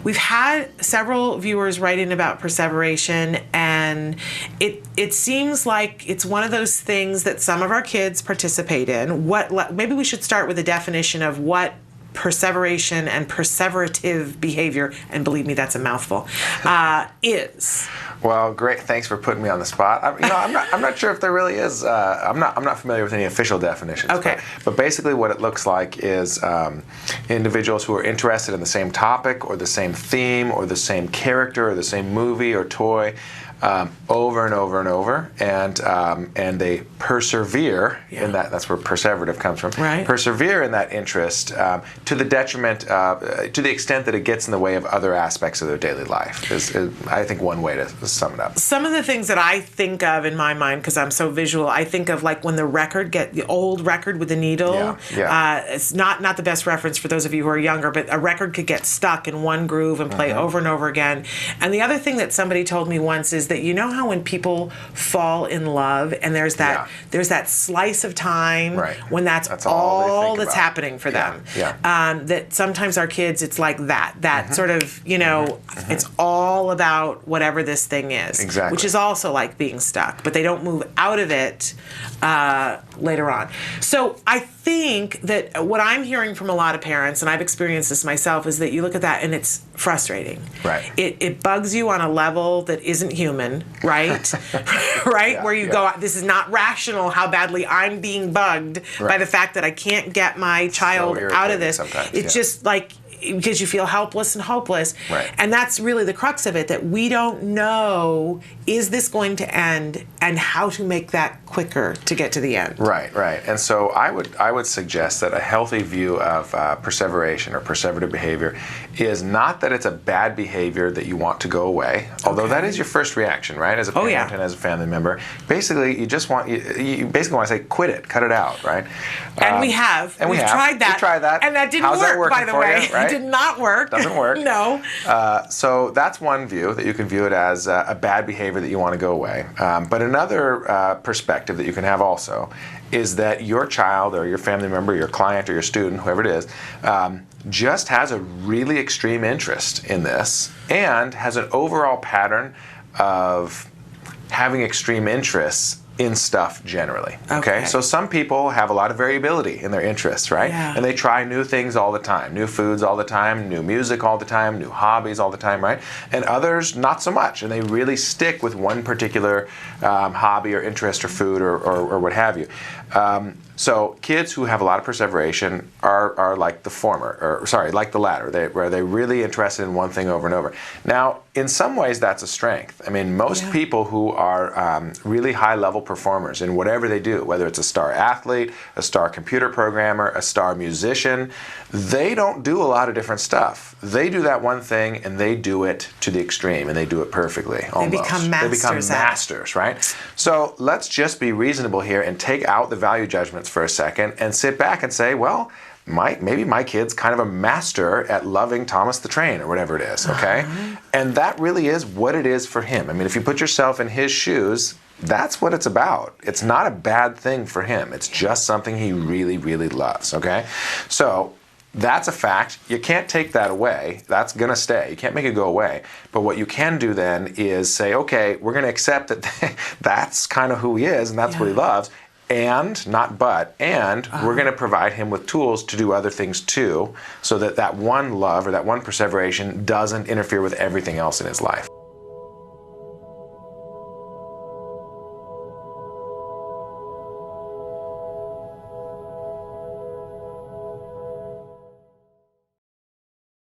we've had several viewers writing about perseveration, and it seems like it's one of those things that some of our kids participate in. Maybe we should start with a definition of what perseveration and perseverative behavior, and believe me, that's a mouthful, is. Well, great. Thanks for putting me on the spot. I'm not sure if there really is. I'm not familiar with any official definitions. Okay. But basically, what it looks like is individuals who are interested in the same topic or the same theme or the same character or the same movie or toy over and over and over, and they persevere in that. That's where perseverative comes from. Right. Persevere in that interest to the detriment, to the extent that it gets in the way of other aspects of their daily life. Is I think one way to sum it up. Some of the things that I think of in my mind, because I'm so visual, I think of like when the old record with the needle. Yeah. It's not the best reference for those of you who are younger, but a record could get stuck in one groove and play over and over again. And the other thing that somebody told me once is that, you know how when people fall in love and there's that slice of time when that's all that's happening for them. That sometimes our kids, it's like that sort of, it's all about whatever this thing is. Exactly. Which is also like being stuck, but they don't move out of it later on. So I think that what I'm hearing from a lot of parents, and I've experienced this myself, is that you look at that and it's frustrating. Right. It bugs you on a level that isn't human, right? Right? Yeah, where you go, this is not rational how badly I'm being bugged by the fact that I can't get my child out of this. It's just like, because you feel helpless and hopeless. Right. And that's really the crux of it, that we don't know, is this going to end, and how to make that quicker to get to the end. Right. And so I would suggest that a healthy view of perseveration or perseverative behavior is not that it's a bad behavior that you want to go away, although that is your first reaction, right? As a parent and as a family member. Basically, you basically want to say, quit it, cut it out, right? And we've tried that. We've tried that. And that didn't How's work, that working by the for way. you, right? It did not work. Doesn't work. No. So that's one view, that you can view it as a bad behavior that you want to go away. But another perspective that you can have also is that your child or your family member, your client or your student, whoever it is, just has a really extreme interest in this and has an overall pattern of having extreme interests in stuff generally. Okay? So some people have a lot of variability in their interests, right? Yeah. And they try new things all the time, new foods all the time, new music all the time, new hobbies all the time, right? And others not so much, and they really stick with one particular hobby or interest or food or what have you. So kids who have a lot of perseveration are like the former, like the latter, where they're really interested in one thing over and over. Now, in some ways, that's a strength. I mean, most people who are really high-level performers in whatever they do, whether it's a star athlete, a star computer programmer, a star musician, they don't do a lot of different stuff. They do that one thing, and they do it to the extreme, and they do it perfectly, almost. They become masters, right? So let's just be reasonable here and take out the value judgments for a second and sit back and say, well, maybe my kid's kind of a master at loving Thomas the Train or whatever it is, okay? And that really is what it is for him. I mean, if you put yourself in his shoes, that's what it's about. It's not a bad thing for him. It's just something he really, really loves, okay? So that's a fact. You can't take that away. That's going to stay. You can't make it go away. But what you can do then is say, okay, we're going to accept that that's kind of who he is and that's what he loves. And, not but, and we're going to provide him with tools to do other things too, so that one love or that one perseveration doesn't interfere with everything else in his life.